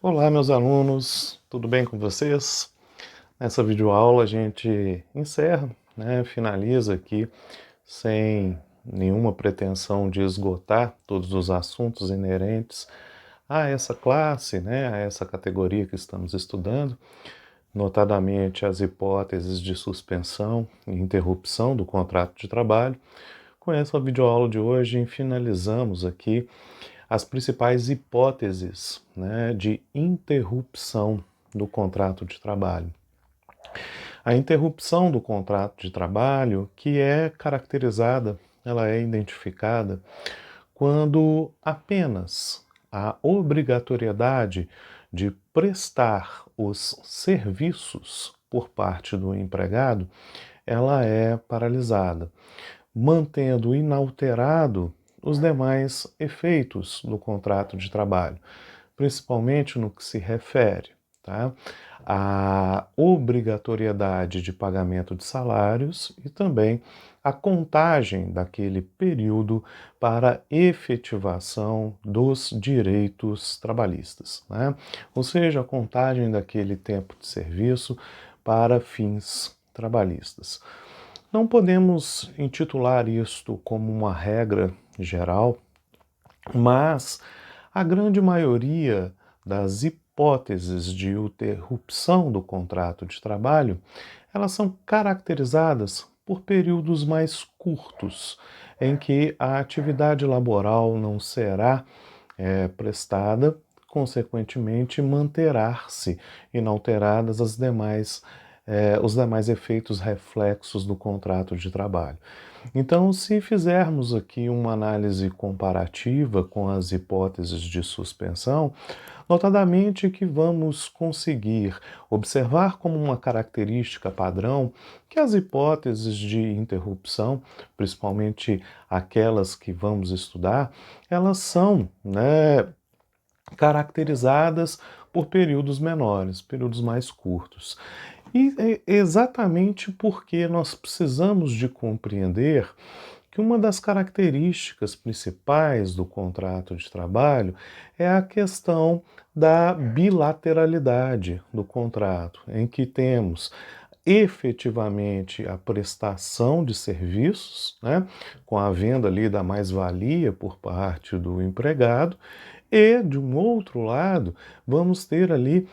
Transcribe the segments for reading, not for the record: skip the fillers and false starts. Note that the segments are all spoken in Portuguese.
Olá, meus alunos, tudo bem com vocês? Nessa videoaula a gente encerra, finaliza aqui, sem nenhuma pretensão de esgotar todos os assuntos inerentes a essa classe, a essa categoria que estamos estudando, notadamente as hipóteses de suspensão e interrupção do contrato de trabalho. Com essa videoaula de hoje, finalizamos aqui as principais hipóteses, de interrupção do contrato de trabalho. A interrupção do contrato de trabalho, que é caracterizada, ela é identificada quando apenas a obrigatoriedade de prestar os serviços por parte do empregado, ela é paralisada, mantendo inalterado os demais efeitos do contrato de trabalho, principalmente no que se refere, à obrigatoriedade de pagamento de salários e também a contagem daquele período para efetivação dos direitos trabalhistas, Ou seja, a contagem daquele tempo de serviço para fins trabalhistas. Não podemos intitular isto como uma regra geral, mas a grande maioria das hipóteses de interrupção do contrato de trabalho, elas são caracterizadas por períodos mais curtos, em que a atividade laboral não será prestada, consequentemente manterá-se inalteradas os demais efeitos reflexos do contrato de trabalho. Então, se fizermos aqui uma análise comparativa com as hipóteses de suspensão, notadamente que vamos conseguir observar como uma característica padrão que as hipóteses de interrupção, principalmente aquelas que vamos estudar, elas são, caracterizadas por períodos menores, períodos mais curtos. E é exatamente porque nós precisamos de compreender que uma das características principais do contrato de trabalho é a questão da bilateralidade do contrato, em que temos efetivamente a prestação de serviços, com a venda ali da mais-valia por parte do empregado, e, de um outro lado, vamos ter ali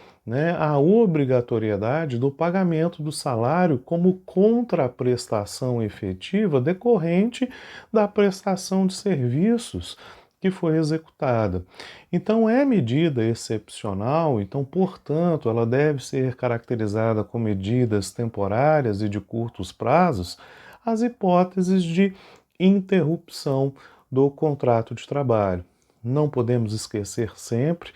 a obrigatoriedade do pagamento do salário como contraprestação efetiva decorrente da prestação de serviços que foi executada. Então, é medida excepcional, então, portanto, ela deve ser caracterizada com medidas temporárias e de curtos prazos, as hipóteses de interrupção do contrato de trabalho. Não podemos esquecer sempre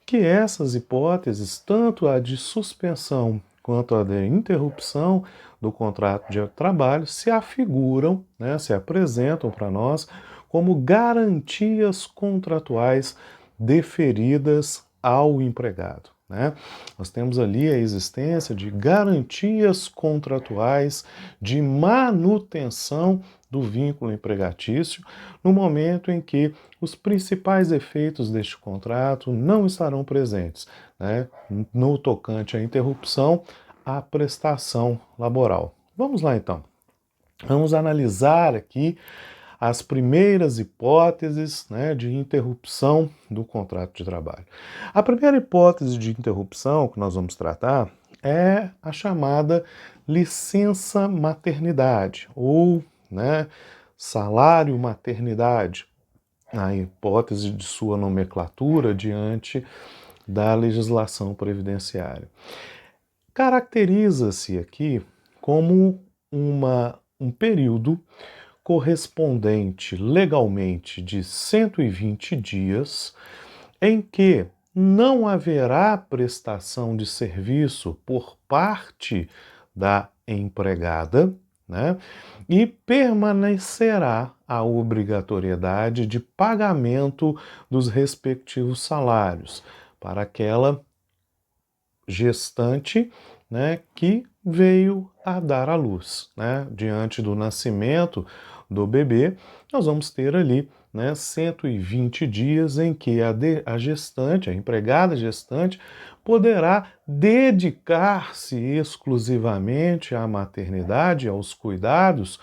que essas hipóteses, tanto a de suspensão quanto a de interrupção do contrato de trabalho, se afiguram, se apresentam para nós como garantias contratuais deferidas ao empregado. Nós temos ali a existência de garantias contratuais de manutenção do vínculo empregatício no momento em que os principais efeitos deste contrato não estarão presentes, no tocante à interrupção, à prestação laboral. Vamos lá então. Vamos analisar aqui as primeiras hipóteses de interrupção do contrato de trabalho. A primeira hipótese de interrupção que nós vamos tratar é a chamada licença maternidade ou salário maternidade, a hipótese de sua nomenclatura diante da legislação previdenciária. Caracteriza-se aqui como um período correspondente legalmente de 120 dias, em que não haverá prestação de serviço por parte da empregada, e permanecerá a obrigatoriedade de pagamento dos respectivos salários para aquela gestante, que veio a dar à luz, Diante do nascimento do bebê, nós vamos ter ali, né, 120 dias em que a gestante, a empregada gestante, poderá dedicar-se exclusivamente à maternidade, aos cuidados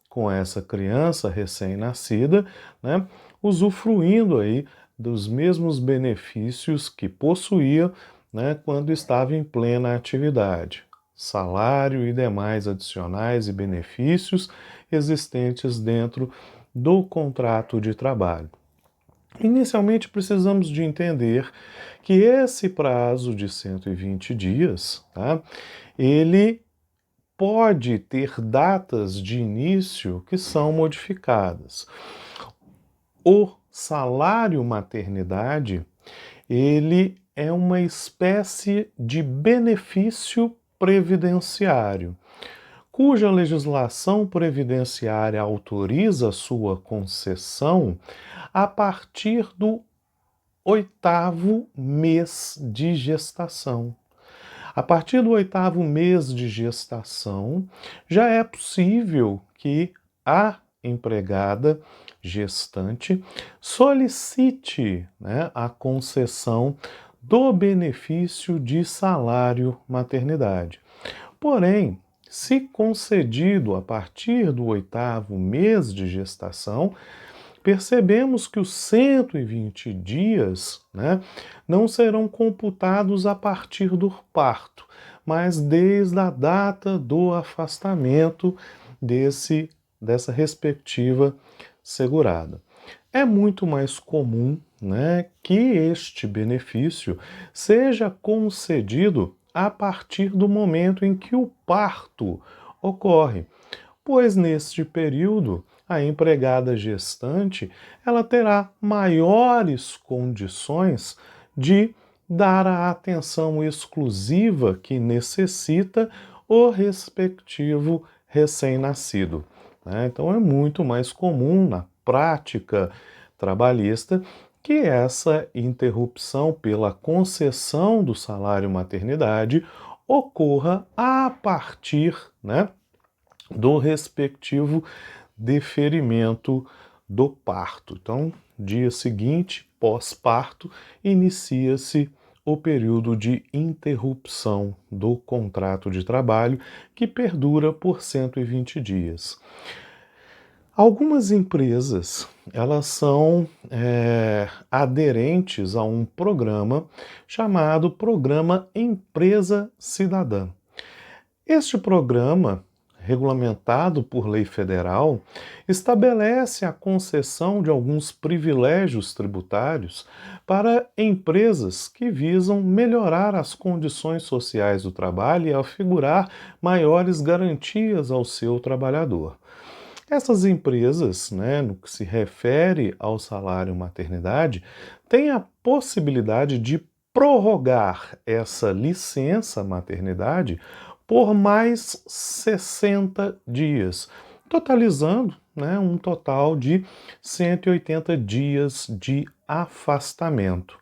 com essa criança recém-nascida, né, usufruindo aí dos mesmos benefícios que possuía, né, quando estava em plena atividade. Salário e demais adicionais e benefícios existentes dentro do contrato de trabalho. Inicialmente, precisamos de entender que esse prazo de 120 dias, tá, ele pode ter datas de início que são modificadas. O salário maternidade, ele é uma espécie de benefício previdenciário, cuja legislação previdenciária autoriza sua concessão a partir do 8º mês de gestação. A partir do 8º mês de gestação, já é possível que a empregada gestante solicite, né, a concessão do benefício de salário maternidade. Porém, se concedido a partir do 8º mês de gestação, percebemos que os 120 dias, né, não serão computados a partir do parto, mas desde a data do afastamento dessa respectiva segurada. É muito mais comum, né, que este benefício seja concedido a partir do momento em que o parto ocorre, pois neste período a empregada gestante ela terá maiores condições de dar a atenção exclusiva que necessita o respectivo recém-nascido, né? Então é muito mais comum na prática trabalhista que essa interrupção pela concessão do salário maternidade ocorra a partir, né, do respectivo deferimento do parto. Então, dia seguinte, pós-parto, inicia-se o período de interrupção do contrato de trabalho, que perdura por 120 dias. Algumas empresas, elas são aderentes a um programa chamado Programa Empresa Cidadã. Este programa, regulamentado por lei federal, estabelece a concessão de alguns privilégios tributários para empresas que visam melhorar as condições sociais do trabalho e afigurar maiores garantias ao seu trabalhador. Essas empresas, né, no que se refere ao salário maternidade, têm a possibilidade de prorrogar essa licença maternidade por mais 60 dias, totalizando, né, um total de 180 dias de afastamento.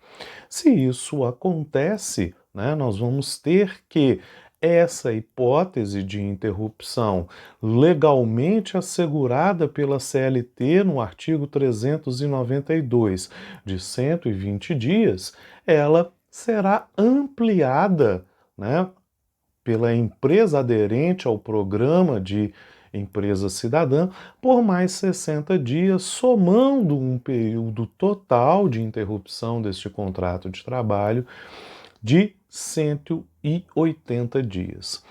Se isso acontece, né, nós vamos ter que essa hipótese de interrupção legalmente assegurada pela CLT no artigo 392 de 120 dias, ela será ampliada, né, pela empresa aderente ao programa de empresa cidadã por mais 60 dias, somando um período total de interrupção deste contrato de trabalho de 180 dias.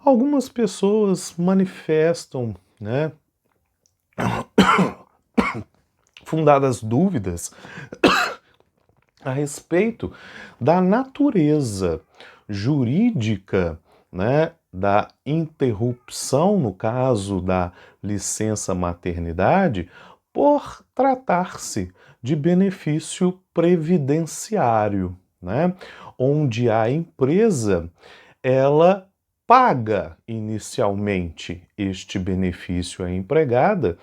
Algumas pessoas manifestam, né, fundadas dúvidas a respeito da natureza jurídica, né, da interrupção, no caso da licença maternidade, por tratar-se de benefício previdenciário, né, onde a empresa ela paga inicialmente este benefício à empregada,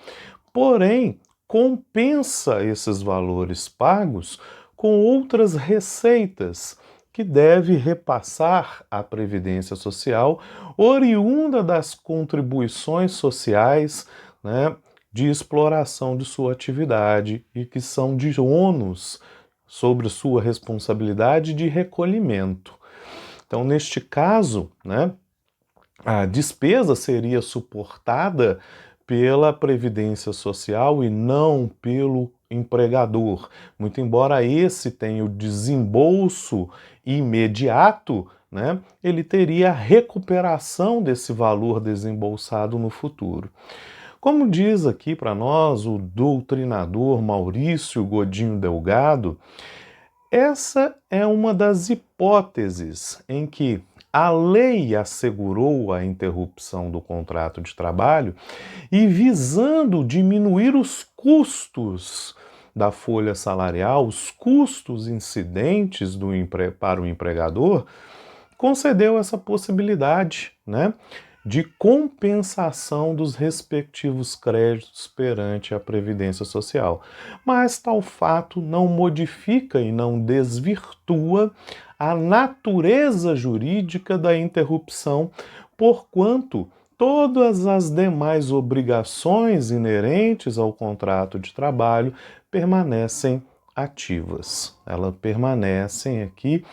porém compensa esses valores pagos com outras receitas que deve repassar à Previdência Social, oriunda das contribuições sociais, né, de exploração de sua atividade e que são de ônus sobre sua responsabilidade de recolhimento. Então, neste caso, né, a despesa seria suportada pela Previdência Social e não pelo empregador. Muito embora esse tenha o desembolso imediato, né, ele teria a recuperação desse valor desembolsado no futuro. Como diz aqui para nós o doutrinador Maurício Godinho Delgado, essa é uma das hipóteses em que a lei assegurou a interrupção do contrato de trabalho e visando diminuir os custos da folha salarial, os custos incidentes para o empregador, concedeu essa possibilidade, né, de compensação dos respectivos créditos perante a Previdência Social. Mas tal fato não modifica e não desvirtua a natureza jurídica da interrupção, porquanto todas as demais obrigações inerentes ao contrato de trabalho permanecem ativas. Elas permanecem aqui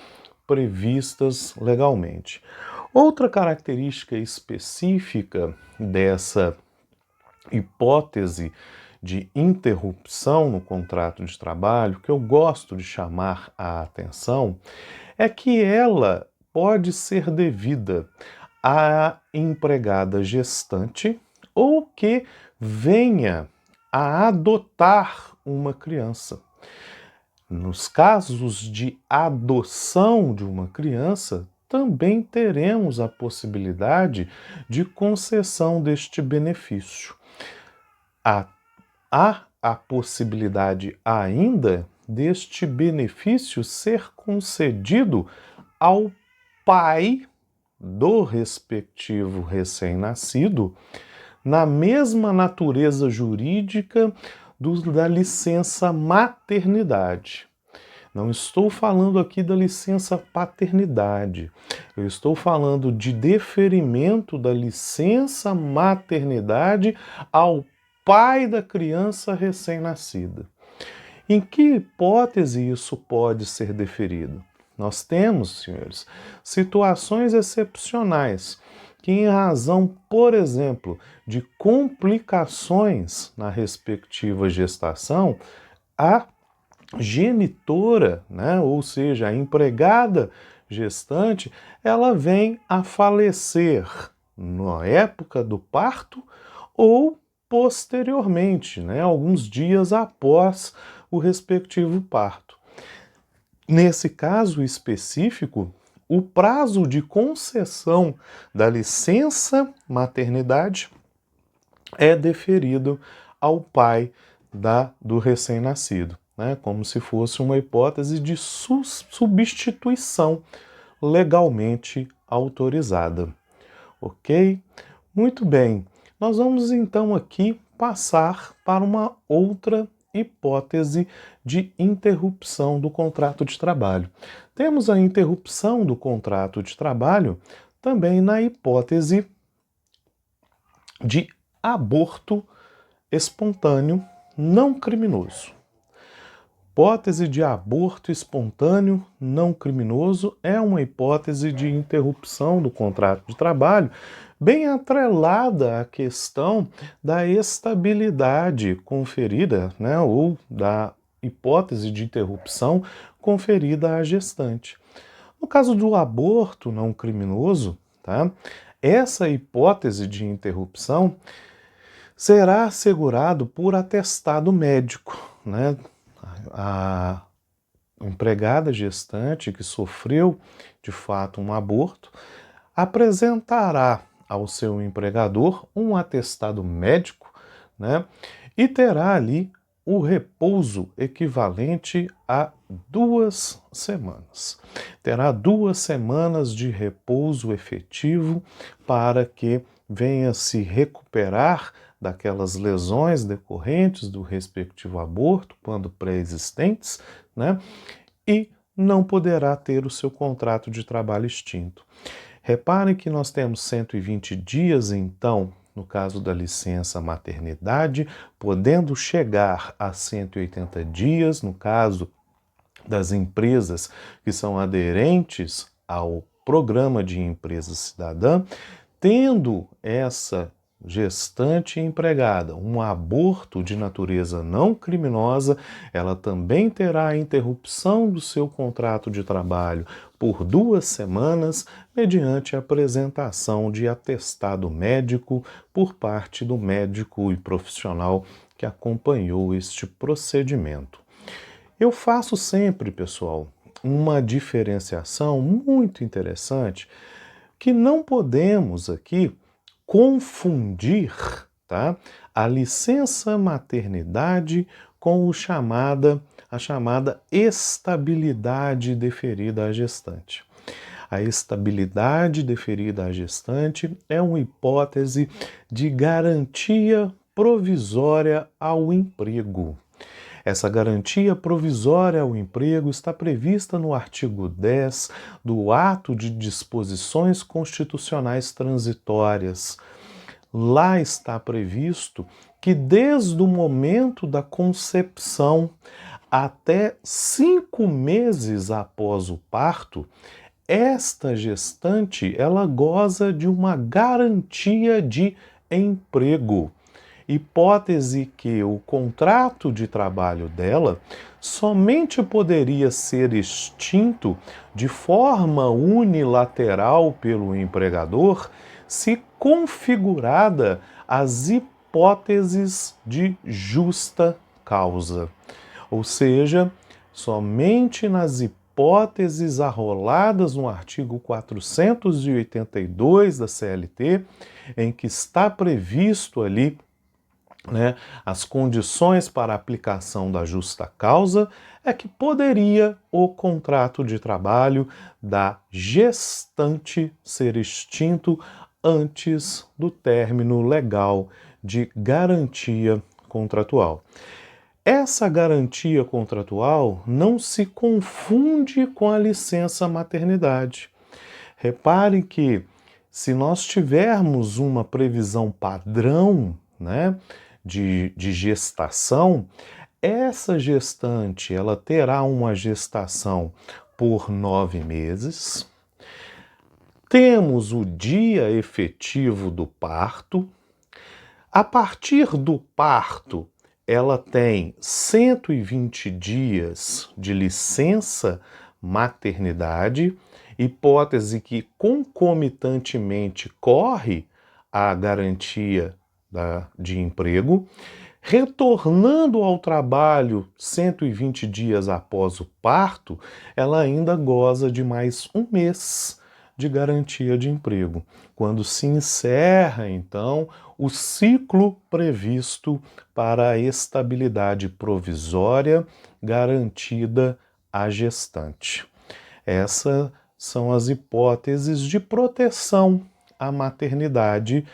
previstas legalmente. Outra característica específica dessa hipótese de interrupção no contrato de trabalho, que eu gosto de chamar a atenção, é que ela pode ser devida à empregada gestante ou que venha a adotar uma criança. Nos casos de adoção de uma criança, também teremos a possibilidade de concessão deste benefício. Há a possibilidade ainda deste benefício ser concedido ao pai do respectivo recém-nascido, na mesma natureza jurídica da licença maternidade. Não estou falando aqui da licença paternidade, eu estou falando de deferimento da licença maternidade ao pai da criança recém-nascida. Em que hipótese isso pode ser deferido? Nós temos, senhores, situações excepcionais que, em razão, por exemplo, de complicações na respectiva gestação, a genitora, né, ou seja, a empregada gestante, ela vem a falecer na época do parto ou posteriormente, né, alguns dias após o respectivo parto. Nesse caso específico, o prazo de concessão da licença maternidade é deferido ao pai do recém-nascido, né? Como se fosse uma hipótese de substituição legalmente autorizada. Ok? Muito bem. Nós vamos então aqui passar para uma outra hipótese de interrupção do contrato de trabalho. Temos a interrupção do contrato de trabalho também na hipótese de aborto espontâneo não criminoso. Hipótese de aborto espontâneo não criminoso é uma hipótese de interrupção do contrato de trabalho bem atrelada à questão da estabilidade conferida, né, ou da hipótese de interrupção conferida à gestante. No caso do aborto não criminoso, tá, essa hipótese de interrupção será assegurado por atestado médico, né? A empregada gestante que sofreu de fato um aborto apresentará ao seu empregador um atestado médico, né? E terá ali o repouso equivalente a 2 semanas. Terá 2 semanas de repouso efetivo para que venha se recuperar daquelas lesões decorrentes do respectivo aborto, quando pré-existentes, né? E não poderá ter o seu contrato de trabalho extinto. Reparem que nós temos 120 dias, então, no caso da licença maternidade, podendo chegar a 180 dias, no caso das empresas que são aderentes ao Programa de Empresa Cidadã, tendo essa gestante empregada um aborto de natureza não criminosa, ela também terá a interrupção do seu contrato de trabalho por 2 semanas, mediante a apresentação de atestado médico por parte do médico e profissional que acompanhou este procedimento. Eu faço sempre, pessoal, uma diferenciação muito interessante que não podemos aqui confundir, tá, a licença maternidade com a chamada estabilidade deferida à gestante. A estabilidade deferida à gestante é uma hipótese de garantia provisória ao emprego. Essa garantia provisória ao emprego está prevista no artigo 10 do Ato de Disposições Constitucionais Transitórias. Lá está previsto que desde o momento da concepção até 5 meses após o parto, esta gestante ela goza de uma garantia de emprego. Hipótese que o contrato de trabalho dela somente poderia ser extinto de forma unilateral pelo empregador se configurada as hipóteses de justa causa. Ou seja, somente nas hipóteses arroladas no artigo 482 da CLT, em que está previsto ali as condições para a aplicação da justa causa, é que poderia o contrato de trabalho da gestante ser extinto antes do término legal de garantia contratual. Essa garantia contratual não se confunde com a licença maternidade. Repare que, se nós tivermos uma previsão padrão, de gestação, essa gestante ela terá uma gestação por 9 meses. Temos o dia efetivo do parto. A partir do parto, ela tem 120 dias de licença maternidade, hipótese que concomitantemente corre a garantia de emprego, retornando ao trabalho 120 dias após o parto, ela ainda goza de mais 1 mês de garantia de emprego, quando se encerra, então, o ciclo previsto para a estabilidade provisória garantida à gestante. Essas são as hipóteses de proteção à maternidade,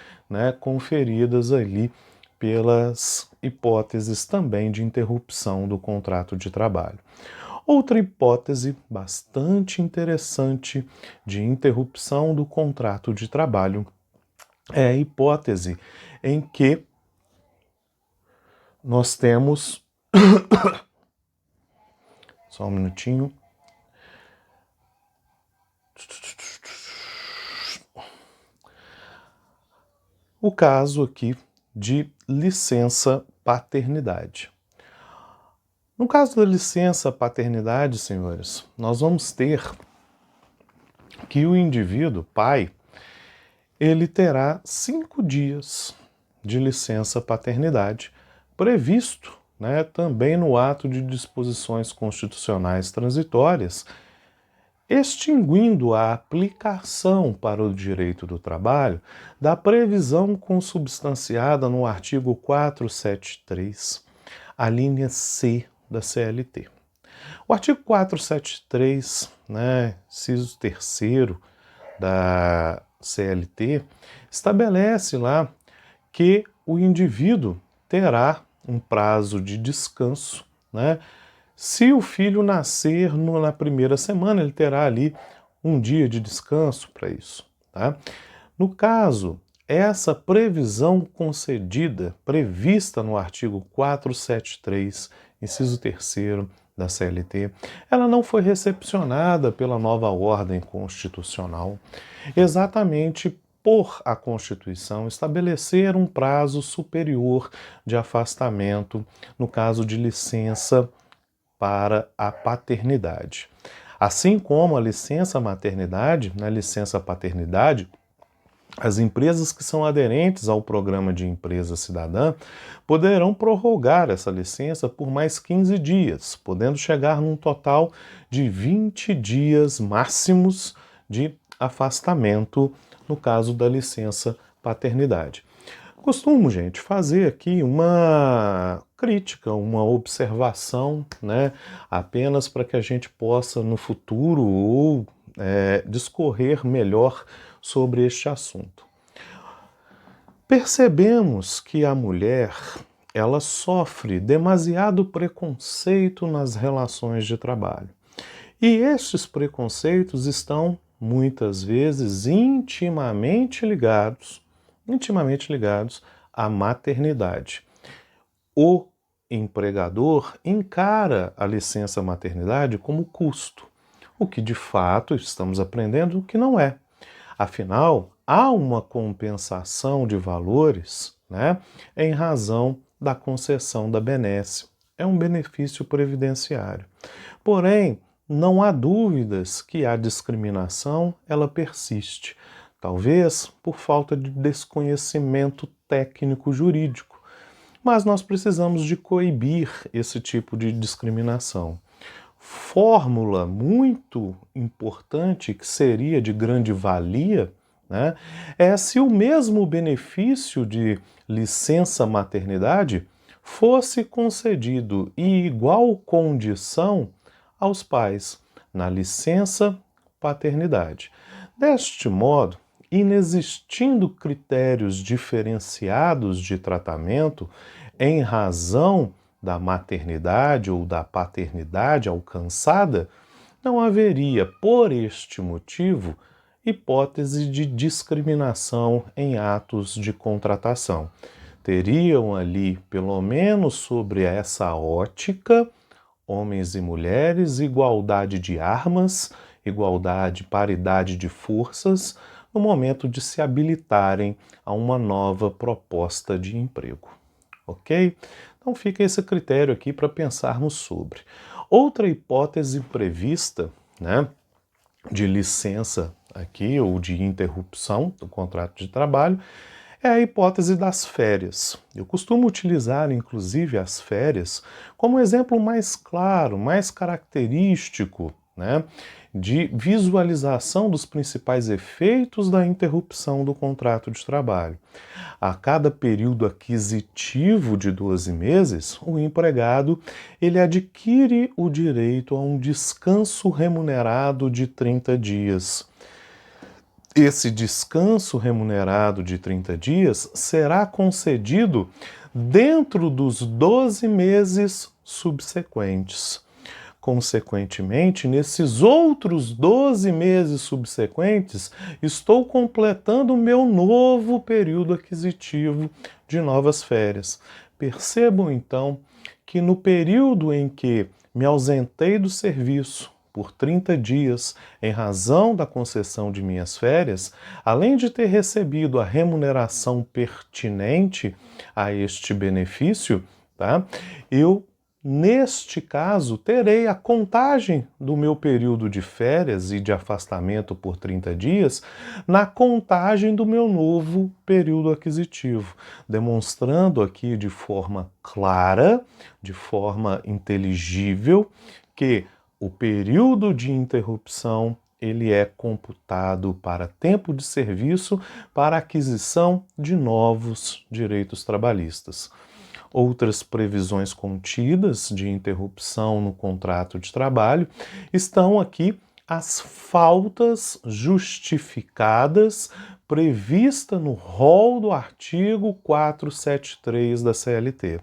conferidas ali pelas hipóteses também de interrupção do contrato de trabalho. Outra hipótese bastante interessante de interrupção do contrato de trabalho é a hipótese em que nós temos... Só um minutinho. O caso aqui de licença paternidade. No caso da licença paternidade, senhores, nós vamos ter que o indivíduo, pai, ele terá 5 dias de licença paternidade, previsto também no Ato de Disposições Constitucionais Transitórias, extinguindo a aplicação para o direito do trabalho da previsão consubstanciada no artigo 473, a linha C da CLT. O artigo 473, inciso 3º da CLT, estabelece lá que o indivíduo terá um prazo de descanso, Se o filho nascer na primeira semana, ele terá ali um dia de descanso para isso. No caso essa previsão concedida, prevista no artigo 473, inciso 3º da CLT, ela não foi recepcionada pela nova ordem constitucional, exatamente por a Constituição estabelecer um prazo superior de afastamento no caso de licença para a paternidade. Assim como a licença maternidade, na licença paternidade, as empresas que são aderentes ao programa de empresa cidadã poderão prorrogar essa licença por mais 15 dias, podendo chegar num total de 20 dias máximos de afastamento no caso da licença paternidade. Costumo, gente, fazer aqui uma crítica, uma observação, né, apenas para que a gente possa no futuro ou discorrer melhor sobre este assunto. Percebemos que a mulher, ela sofre demasiado preconceito nas relações de trabalho. E estes preconceitos estão, muitas vezes, intimamente ligados à maternidade. O empregador encara a licença maternidade como custo, o que de fato estamos aprendendo que não é. Afinal, há uma compensação de valores, né, em razão da concessão da benesse. É um benefício previdenciário. Porém, não há dúvidas que a discriminação ela persiste, talvez por falta de desconhecimento técnico-jurídico. Mas nós precisamos de coibir esse tipo de discriminação. Fórmula muito importante, que seria de grande valia, né, é se o mesmo benefício de licença maternidade fosse concedido em igual condição aos pais na licença paternidade. Deste modo, inexistindo critérios diferenciados de tratamento em razão da maternidade ou da paternidade alcançada, não haveria, por este motivo, hipótese de discriminação em atos de contratação. Teriam ali, pelo menos sobre essa ótica, homens e mulheres, igualdade de armas, igualdade, paridade de forças, no momento de se habilitarem a uma nova proposta de emprego. Ok? Então fica esse critério aqui para pensarmos sobre. Outra hipótese prevista, né, de licença aqui ou de interrupção do contrato de trabalho é a hipótese das férias. Eu costumo utilizar, inclusive, as férias como exemplo mais claro, mais característico, né, de visualização dos principais efeitos da interrupção do contrato de trabalho. A cada período aquisitivo de 12 meses, o empregado ele adquire o direito a um descanso remunerado de 30 dias. Esse descanso remunerado de 30 dias será concedido dentro dos 12 meses subsequentes. Consequentemente, nesses outros 12 meses subsequentes, estou completando o meu novo período aquisitivo de novas férias. Percebam, então, que no período em que me ausentei do serviço por 30 dias em razão da concessão de minhas férias, além de ter recebido a remuneração pertinente a este benefício, tá? Neste caso, terei a contagem do meu período de férias e de afastamento por 30 dias na contagem do meu novo período aquisitivo, demonstrando aqui de forma clara, de forma inteligível, que o período de interrupção ele é computado para tempo de serviço para aquisição de novos direitos trabalhistas. Outras previsões contidas de interrupção no contrato de trabalho estão aqui as faltas justificadas prevista no rol do artigo 473 da CLT.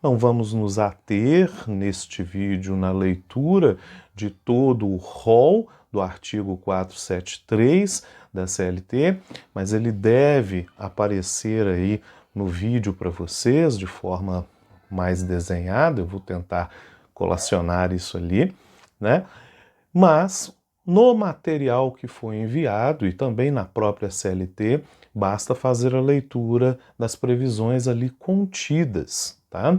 Não vamos nos ater neste vídeo na leitura de todo o rol do artigo 473 da CLT, mas ele deve aparecer aí no vídeo para vocês de forma mais desenhada. Eu vou tentar colacionar isso ali, né? Mas no material que foi enviado e também na própria CLT, basta fazer a leitura das previsões ali contidas, tá?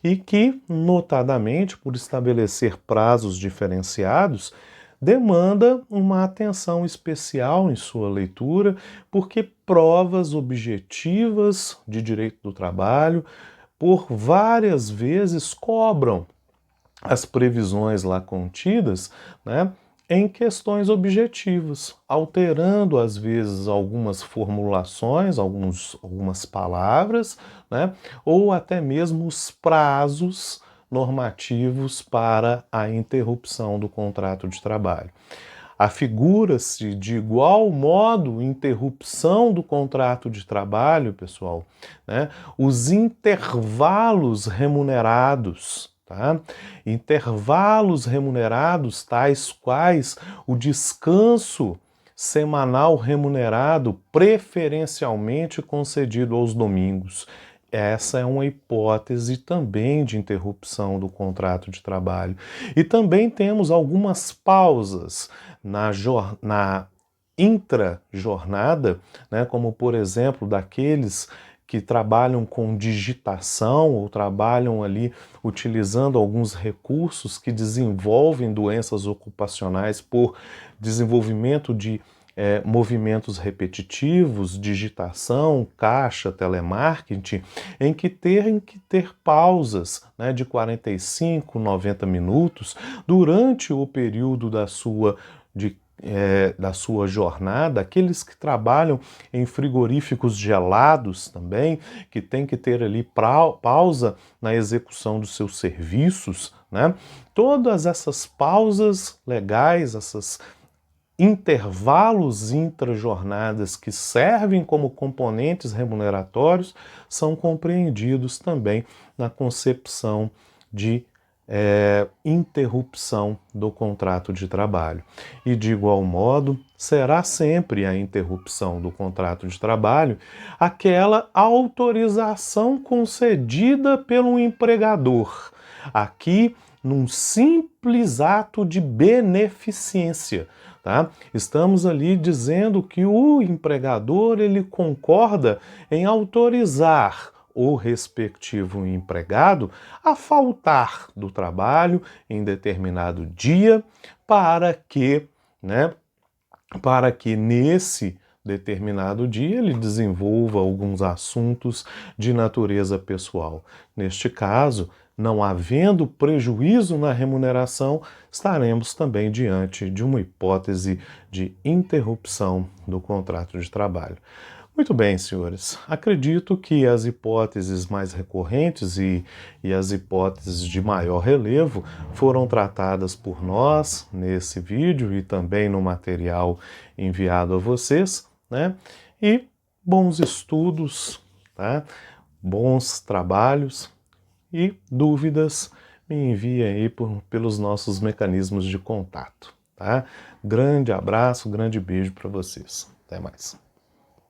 E que, notadamente, por estabelecer prazos diferenciados, demanda uma atenção especial em sua leitura, porque provas objetivas de direito do trabalho, por várias vezes, cobram as previsões lá contidas, né, em questões objetivas, alterando às vezes algumas formulações, algumas palavras, né, ou até mesmo os prazos normativos para a interrupção do contrato de trabalho. Afigura-se de igual modo interrupção do contrato de trabalho, pessoal, né, os intervalos remunerados. Tá? Intervalos remunerados, tais quais o descanso semanal remunerado, preferencialmente concedido aos domingos. Essa é uma hipótese também de interrupção do contrato de trabalho. E também temos algumas pausas na intra-jornada, né, como por exemplo daqueles que trabalham com digitação ou trabalham ali utilizando alguns recursos que desenvolvem doenças ocupacionais por desenvolvimento de movimentos repetitivos, digitação, caixa, telemarketing, em que tem que ter pausas, né, de 45, 90 minutos durante o período da sua jornada. Aqueles que trabalham em frigoríficos gelados também, que tem que ter ali pausa na execução dos seus serviços, né? Todas essas pausas legais, essas intervalos intrajornadas que servem como componentes remuneratórios são compreendidos também na concepção de interrupção do contrato de trabalho. E de igual modo, será sempre a interrupção do contrato de trabalho aquela autorização concedida pelo empregador, aqui num simples ato de beneficência. Tá? Estamos ali dizendo que o empregador ele concorda em autorizar o respectivo empregado a faltar do trabalho em determinado dia para que nesse determinado dia ele desenvolva alguns assuntos de natureza pessoal. Neste caso, não havendo prejuízo na remuneração, estaremos também diante de uma hipótese de interrupção do contrato de trabalho. Muito bem, senhores. Acredito que as hipóteses mais recorrentes e as hipóteses de maior relevo foram tratadas por nós nesse vídeo e também no material enviado a vocês, né? E bons estudos, tá? Bons trabalhos e dúvidas, me envie aí pelos nossos mecanismos de contato, tá? Grande abraço, grande beijo para vocês. Até mais.